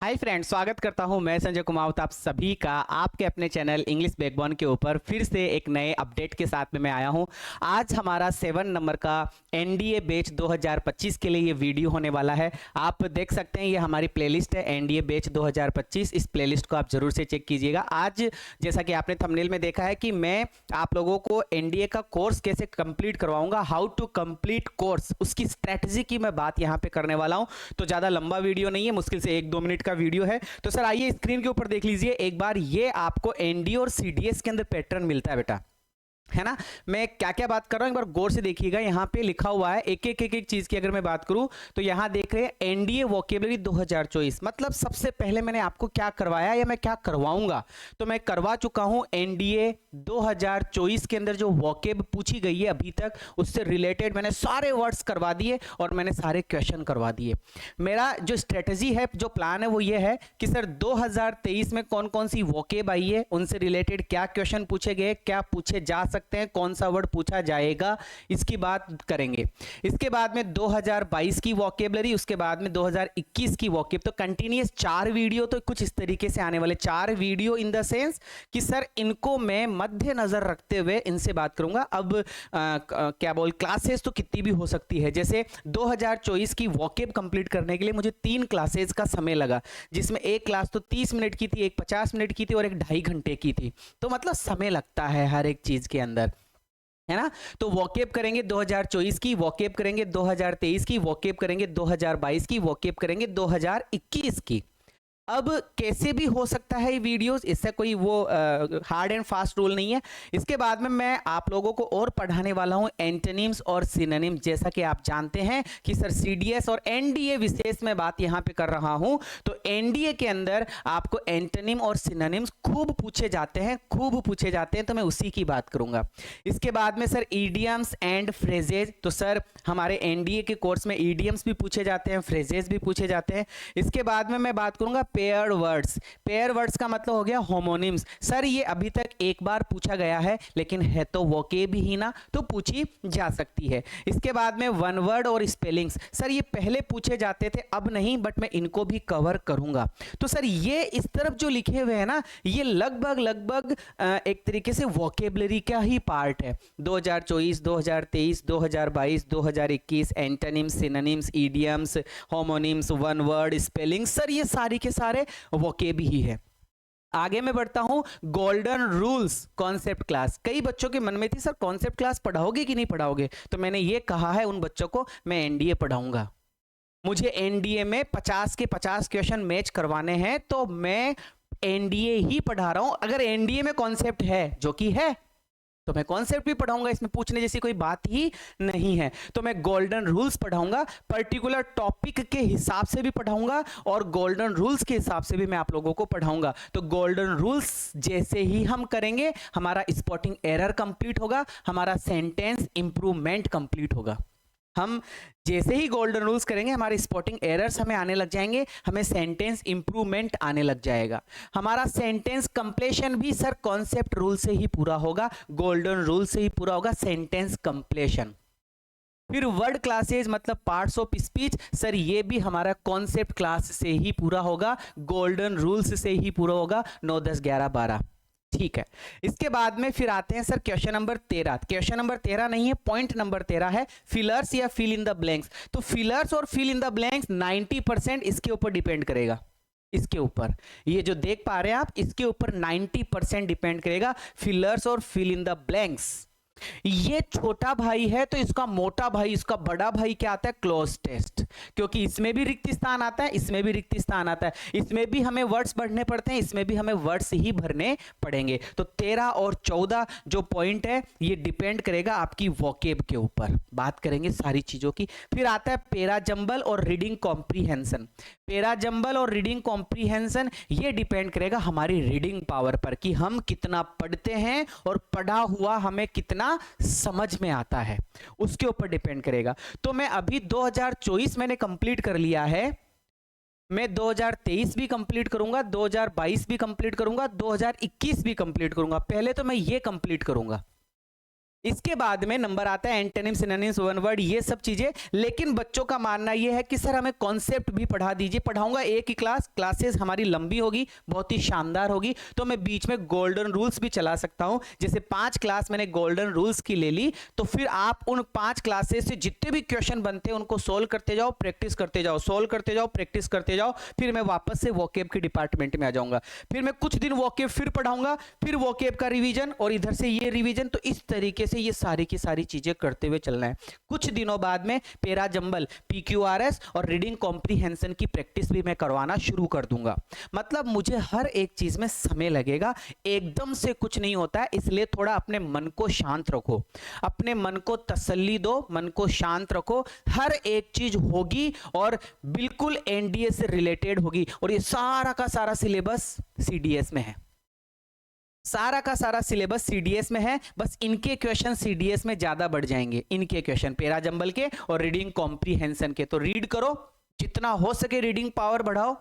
Hi friends, स्वागत करता हूं मैं संजय कुमावत आप सभी का आपके अपने चैनल इंग्लिश बैकबोन के ऊपर फिर से एक नए अपडेट के साथ में मैं आया हूं। आज हमारा 7 नंबर का एनडीए बैच 2025 के लिए ये वीडियो होने वाला है। आप देख सकते हैं ये हमारी प्लेलिस्ट है एनडीए बैच 2025। इस प्लेलिस्ट को आप जरूर से चेक कीजिएगा। आज जैसा कि आपने थंबनेल में देखा है कि मैं आप लोगों को एनडीए का कोर्स कैसे कंप्लीट करवाऊंगा, हाउ टू कंप्लीट कोर्स, उसकी स्ट्रेटजी की मैं बात यहाँ पे करने वाला हूँ। तो ज़्यादा लंबा वीडियो नहीं है, मुश्किल से 1-2 मिनट का वीडियो है। तो सर आइए स्क्रीन के ऊपर देख लीजिए एक बार, ये आपको एनडीए और सीडीएस के अंदर पैटर्न मिलता है बेटा, है ना। मैं क्या क्या बात कर रहा हूं एक बार गौर से देखिएगा। यहां पे लिखा हुआ है एक एक चीज की अगर मैं बात करूं तो यहां देख रहे हैं एनडीए वोकेबलरी 2024। मतलब सबसे पहले मैंने आपको क्या करवाया या मैं क्या करवाऊंगा, तो मैं करवा चुका हूं एनडीए 2024 के अंदर जो वोकेब पूछी गई है अभी तक, उससे रिलेटेड मैंने सारे वर्ड्स करवा दिए और मैंने सारे क्वेश्चन करवा दिए। मेरा जो स्ट्रेटजी है, जो प्लान है वो ये है कि सर 2023 में कौन कौन सी वोकेब आई है, उनसे रिलेटेड क्या क्वेश्चन पूछे गए, क्या पूछे जा सकते हैं, कौन सा वर्ड पूछा जाएगा, इसकी बात करेंगे। इसके बाद में 2022 की वोकेबलरी, उसके बाद में 2021 की वोकेब। तो कंटिन्यूअस 4 वीडियो तो कुछ इस तरीके से आने वाले, 4 वीडियो इन द सेंस कि सर इनको मैं मद्देनजर रखते हुए इनसे बात करूंगा। अब क्या बोल, क्लासेस तो कितनी भी हो सकती है। जैसे 2024 की वोकेब कंप्लीट करने के लिए मुझे 3 क्लासेस का समय लगा, जिसमें एक क्लास तो 30 मिनट की थी, एक 50 मिनट की थी और एक 2.5 घंटे की थी। तो मतलब समय लगता है हर एक चीज के अंदर, है ना। तो वोकेब करेंगे 2024 की, वोकेब करेंगे 2023 की, वोकेब करेंगे 2022 की, वोकेब करेंगे 2021 की। अब कैसे भी हो सकता है ये वीडियोस, इससे कोई वो हार्ड एंड फास्ट रूल नहीं है। इसके बाद में मैं आप लोगों को और पढ़ाने वाला हूं एंटोनिम्स और सिनोनिम्स। जैसा कि आप जानते हैं कि सर सीडीएस और एनडीए विशेष में बात यहां पे कर रहा हूं, तो एनडीए के अंदर आपको एंटोनिम और सिनोनिम्स खूब पूछे जाते हैं, खूब पूछे जाते हैं, तो मैं उसी की बात करूंगा। इसके बाद में सर ईडियम्स एंड फ्रेजेज, तो सर हमारे एनडीए के कोर्स में ईडियम्स भी पूछे जाते हैं, फ्रेजेज भी पूछे जाते हैं। इसके बाद में मैं बात करूंगा पेयर वर्ड्स। पेयर वर्ड्स का मतलब हो गया होमोनिम्स। सर ये अभी तक एक बार पूछा गया है, लेकिन है तो वोकेब ही ना, तो पूछी जा सकती है। इसके बाद में वन वर्ड और स्पेलिंग्स, सर ये पहले पूछे जाते थे, अब नहीं, बट मैं इनको भी कवर करूंगा। तो सर ये इस तरफ जो लिखे हुए हैं ना, ये लगभग एक तरीके से वोकेबलरी का ही पार्ट है। 2024, 2023, 2022, 2021, antonyms, synonyms, idioms, homonyms, one word, spelling, sir ये सारी के सारे वोकेब ही है। आगे मैं बढ़ता हूं, गोल्डन रूल्स कॉन्सेप्ट क्लास। कई बच्चों के मन में थी सर कॉन्सेप्ट क्लास पढ़ाओगे कि नहीं पढ़ाओगे, तो मैंने ये कहा है उन बच्चों को मैं एनडीए पढ़ाऊंगा। मुझे एनडीए में 50 के 50 क्वेश्चन मैच करवाने हैं, तो मैं एनडीए ही पढ़ा रहा हूं। अगर एनडीए में कॉन्सेप्ट है, जो कि है, तो मैं कॉन्सेप्ट भी पढ़ाऊंगा, इसमें पूछने जैसी कोई बात ही नहीं है। तो मैं गोल्डन रूल्स पढ़ाऊंगा, पर्टिकुलर टॉपिक के हिसाब से भी पढ़ाऊंगा और गोल्डन रूल्स के हिसाब से भी मैं आप लोगों को पढ़ाऊंगा। तो गोल्डन रूल्स जैसे ही हम करेंगे, हमारा स्पॉटिंग एरर कंप्लीट होगा, हमारा सेंटेंस इंप्रूवमेंट कंप्लीट होगा। हम जैसे ही गोल्डन रूल्स करेंगे, हमारे स्पॉटिंग एरर्स हमें आने लग जाएंगे, हमें सेंटेंस इंप्रूवमेंट आने लग जाएगा। हमारा सेंटेंस कंप्लीशन भी सर कॉन्सेप्ट रूल से ही पूरा होगा, गोल्डन रूल से ही पूरा होगा सेंटेंस कंप्लीशन। फिर वर्ड क्लासेज मतलब पार्ट्स ऑफ स्पीच, सर ये भी हमारा कॉन्सेप्ट क्लास से ही पूरा होगा, गोल्डन रूल्स से ही पूरा होगा। 9, 10, 11, 12, ठीक है। इसके बाद में फिर आते हैं sir question number 13। Question number 13 नहीं है, पॉइंट नंबर 13 है, फिलर्स या फिल इन द ब्लैंक्स। तो फिलर्स और फिल इन द ब्लैंक्स 90% इसके ऊपर डिपेंड करेगा। इसके ऊपर ये जो देख पा रहे हैं आप, इसके ऊपर 90% डिपेंड करेगा, फिलर्स और फिल इन द ब्लैंक्स। ये छोटा भाई है तो इसका मोटा भाई, इसका बड़ा भाई क्या आता है, क्लोज टेस्ट। क्योंकि इसमें भी रिक्त स्थान आता है, इसमें भी रिक्त स्थान आता है, इसमें भी हमें वर्ड्स भरने पड़ते हैं, इसमें भी हमें वर्ड्स ही भरने पड़ेंगे। तो 13 और 14 जो पॉइंट है, ये डिपेंड करेगा आपकी वोकेब के ऊपर। बात करेंगे सारी चीजों की। फिर आता है पेरा जंबल और रीडिंग कॉम्प्रीहेंशन। पेरा जंबल और रीडिंग कॉम्प्रीहेंशन ये डिपेंड करेगा हमारी रीडिंग पावर पर, कि हम कितना पढ़ते हैं और पढ़ा हुआ हमें कितना समझ में आता है, उसके ऊपर डिपेंड करेगा। तो मैं अभी 2024 मैंने कंप्लीट कर लिया है, मैं 2023 भी कंप्लीट करूंगा, 2022 भी कंप्लीट करूंगा, 2021 भी कंप्लीट करूंगा। पहले तो मैं ये कंप्लीट करूंगा, इसके बाद में नंबर आता है एंटोनिम, सिनोनिम्स, वन वर्ड, ये सब चीजें। लेकिन बच्चों का मानना ये है कि सर हमें कॉन्सेप्ट भी पढ़ा दीजिए। पढ़ाऊंगा एक ही क्लासेस हमारी लंबी होगी, बहुत ही शानदार होगी, तो मैं बीच में गोल्डन रूल्स भी चला सकता हूं। जैसे 5 क्लास मैंने गोल्डन रूल्स की ले ली, तो फिर आप उन 5 क्लासेस से जितने भी क्वेश्चन बनते हैं उनको सोल्व करते जाओ, प्रैक्टिस करते जाओ, सोल्व करते जाओ, प्रैक्टिस करते जाओ। फिर मैं वापस से वोकेब के डिपार्टमेंट में आ जाऊंगा। फिर मैं कुछ दिन वोकेब फिर पढ़ाऊंगा, फिर वोकेब का रिवीजन और इधर से ये रिवीजन। तो इस तरीके से ये सारी की सारी चीजें करते हुए चलना है। कुछ दिनों बाद में पेरा जंबल, पीक्यूआरएस और रीडिंग कॉम्प्रीहेंशन की प्रैक्टिस भी मैं करवाना शुरू कर दूंगा। मतलब मुझे हर एक चीज में समय लगेगा, एकदम से कुछ नहीं होता है। इसलिए थोड़ा अपने मन को शांत रखो, अपने मन को तसल्ली दो, मन को शांत रखो। हर एक चीज होगी और बिल्कुल एनडीए से रिलेटेड होगी। और ये सारा का सारा सिलेबस सीडीएस में है, सारा का सारा सिलेबस सीडीएस में है। बस इनके क्वेश्चन सीडीएस में ज्यादा बढ़ जाएंगे, इनके क्वेश्चन पेरा जंबल के और रीडिंग कॉम्प्रीहेंशन के। तो रीड करो, जितना हो सके रीडिंग पावर बढ़ाओ।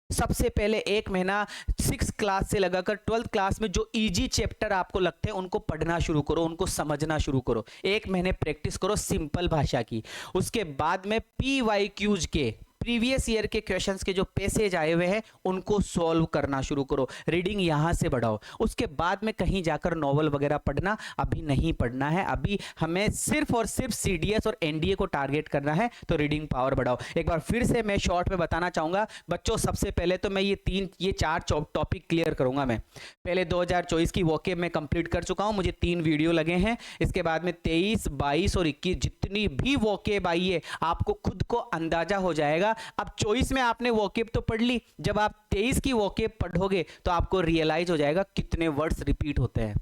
सबसे पहले एक महीना 6 क्लास से लगाकर 12th क्लास में जो इजी चैप्टर आपको लगते हैं उनको पढ़ना शुरू करो, उनको समझना शुरू करो। एक महीने प्रैक्टिस करो सिंपल भाषा की। उसके बाद में पीवाईक्यूज के प्रीवियस ईयर के क्वेश्चंस के जो पैसेज आए हुए हैं उनको सॉल्व करना शुरू करो, रीडिंग यहां से बढ़ाओ। उसके बाद में कहीं जाकर नॉवल वगैरह पढ़ना अभी नहीं पढ़ना है। अभी हमें सिर्फ और सिर्फ सीडीएस और एनडीए को टारगेट करना है। तो रीडिंग पावर बढ़ाओ। एक बार फिर से मैं शॉर्ट में बताना चाहूंगा बच्चों, सबसे पहले तो मैं ये 4 टॉपिक क्लियर करूंगा। मैं पहले 2024 की वोकेब में कंप्लीट कर चुका हूं, मुझे 3 वीडियो लगे हैं। इसके बाद में 23, 22 और 21 जितनी भी वोकेब आई है आपको खुद को अंदाजा हो जाएगा। अब 24 में आपने वोकेब तो पढ़ ली, जब आप 23 की वोकेब पढ़ोगे तो आपको रियलाइज हो जाएगा कितने वर्ड्स रिपीट होते हैं।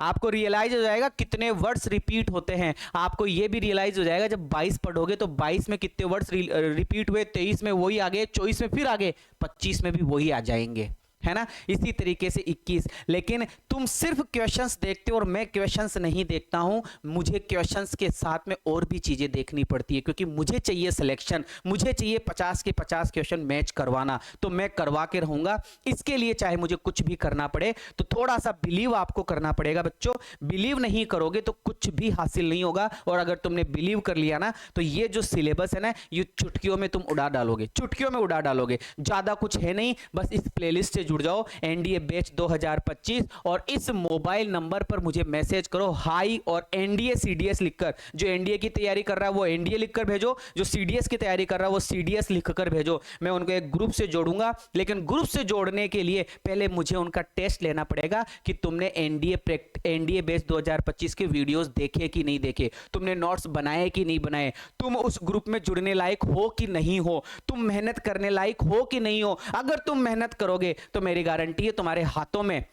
आपको रियलाइज हो जाएगा कितने वर्ड्स रिपीट होते हैं। आपको यह भी रियलाइज हो जाएगा जब 22 पढ़ोगे तो 22 में कितने वर्ड्स रिपीट हुए, 23 में वही आ गए, 24 में फिर आ गए, 25 में भी वही आ जाएंगे, है ना। इसी तरीके से 21। लेकिन तुम सिर्फ क्वेश्चंस देखते हो और मैं क्वेश्चंस नहीं देखता हूं। मुझे क्वेश्चंस के साथ में और भी चीजें देखनी पड़ती है, क्योंकि मुझे चाहिए सिलेक्शन, मुझे चाहिए 50 के 50 क्वेश्चन मैच करवाना। तो मैं करवा के रहूंगा। इसके लिए चाहे मुझे कुछ भी करना पड़े, तो थोड़ा सा बिलीव आपको करना पड़ेगा बच्चों। बिलीव नहीं करोगे तो कुछ भी हासिल नहीं होगा। और अगर तुमने बिलीव कर लिया ना तो ये जो सिलेबस है ना, ये चुटकियों में तुम उड़ा डालोगे, चुटकियों में उड़ा डालोगे। ज्यादा कुछ है नहीं, बस इस प्लेलिस्ट से जुड़ जाओ, एनडीए बैच 2025, और इस मोबाइल नंबर पर मुझे मैसेज करो हाई और एनडीए सीडीएस लिखकर। जो एनडीए की तैयारी कर रहा है वो एनडीए लिखकर भेजो, जो सीडीएस की तैयारी कर रहा है वो सीडीएस लिखकर भेजो। मैं उनको एक ग्रुप से जोड़ूंगा, लेकिन ग्रुप से जोड़ने के लिए पहले मुझे उनका टेस्ट लेना पड़ेगा कि तुमने एनडीए बैच 2025 के वीडियोस देखे कि नहीं देखे, तुमने नोट्स बनाए कि नहीं बनाए, तुम उस ग्रुप में जुड़ने लायक हो कि नहीं हो, तुम मेहनत करने लायक हो कि नहीं हो। अगर तुम मेहनत करोगे तो मेरी गारंटी है तुम्हारे हाथों में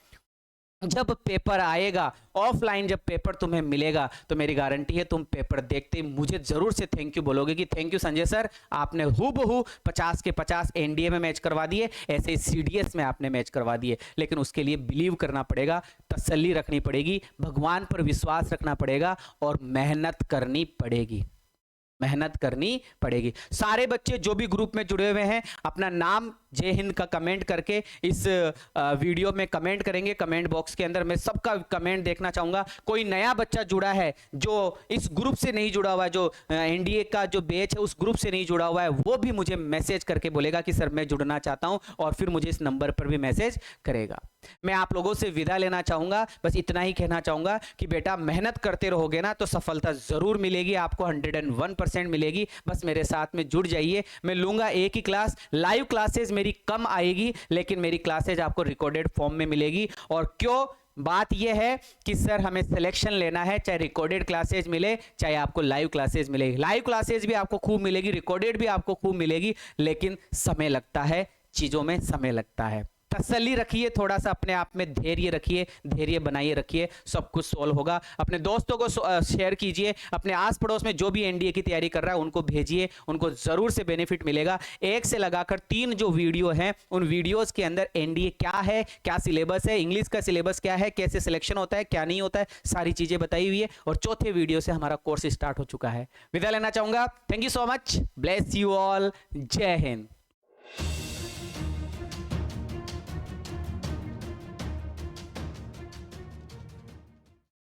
जब पेपर आएगा, ऑफलाइन जब पेपर तुम्हें मिलेगा, तो मेरी गारंटी है तुम पेपर देखते ही मुझे जरूर से थैंक यू बोलोगे कि थैंक यू संजय सर, आपने हूबहू 50 के 50 एनडीए में मैच करवा दिए, ऐसे ही सीडीएस में आपने मैच करवा दिए। लेकिन उसके लिए बिलीव करना पड़ेगा, तसल्ली रखनी पड़ेगी, भगवान पर विश्वास रखना पड़ेगा और मेहनत करनी पड़ेगी, मेहनत करनी पड़ेगी। सारे बच्चे जो भी ग्रुप में जुड़े हुए हैं अपना नाम जय हिंद का कमेंट करके इस वीडियो में कमेंट करेंगे, कमेंट बॉक्स के अंदर। मैं सबका कमेंट देखना चाहूंगा। कोई नया बच्चा जुड़ा है जो इस ग्रुप से नहीं जुड़ा हुआ है, जो एनडीए का जो बैच है उस ग्रुप से नहीं जुड़ा हुआ है, वो भी मुझे मैसेज करके बोलेगा कि सर मैं जुड़ना चाहता हूं, और फिर मुझे इस नंबर पर भी मैसेज करेगा। मैं आप लोगों से विदा लेना चाहूंगा, बस इतना ही कहना चाहूंगा कि बेटा मेहनत करते रहोगे ना तो सफलता जरूर मिलेगी, आपको 101% मिलेगी। बस मेरे साथ में जुड़ जाइए। मैं लूंगा एक ही क्लास, लाइव क्लासेस मेरी कम आएगी, लेकिन मेरी क्लासेज आपको रिकॉर्डेड फॉर्म में मिलेगी। और क्यों, बात यह है कि सर हमें सिलेक्शन लेना है, चाहे रिकॉर्डेड क्लासेज मिले चाहे आपको लाइव क्लासेज मिले। लाइव क्लासेज भी आपको खूब मिलेगी, रिकॉर्डेड भी आपको खूब मिलेगी, लेकिन समय लगता है, चीजों में समय लगता है। तसल्ली रखिए, थोड़ा सा अपने आप में धैर्य रखिए, धैर्य बनाइए रखिए, सब कुछ सोल्व होगा। अपने दोस्तों को शेयर कीजिए, अपने आस पड़ोस में जो भी एनडीए की तैयारी कर रहा है उनको भेजिए, उनको जरूर से बेनिफिट मिलेगा। 1 से लगाकर 3 जो वीडियो हैं उन वीडियोस के अंदर एनडीए क्या है, क्या सिलेबस है, इंग्लिश का सिलेबस क्या है, कैसे सिलेक्शन होता है, क्या नहीं होता है, सारी चीजें बताई हुई है। और चौथे वीडियो से हमारा कोर्स स्टार्ट हो चुका है। विदा लेना चाहूंगा। Thank you so much, bless you all, जय हिंद।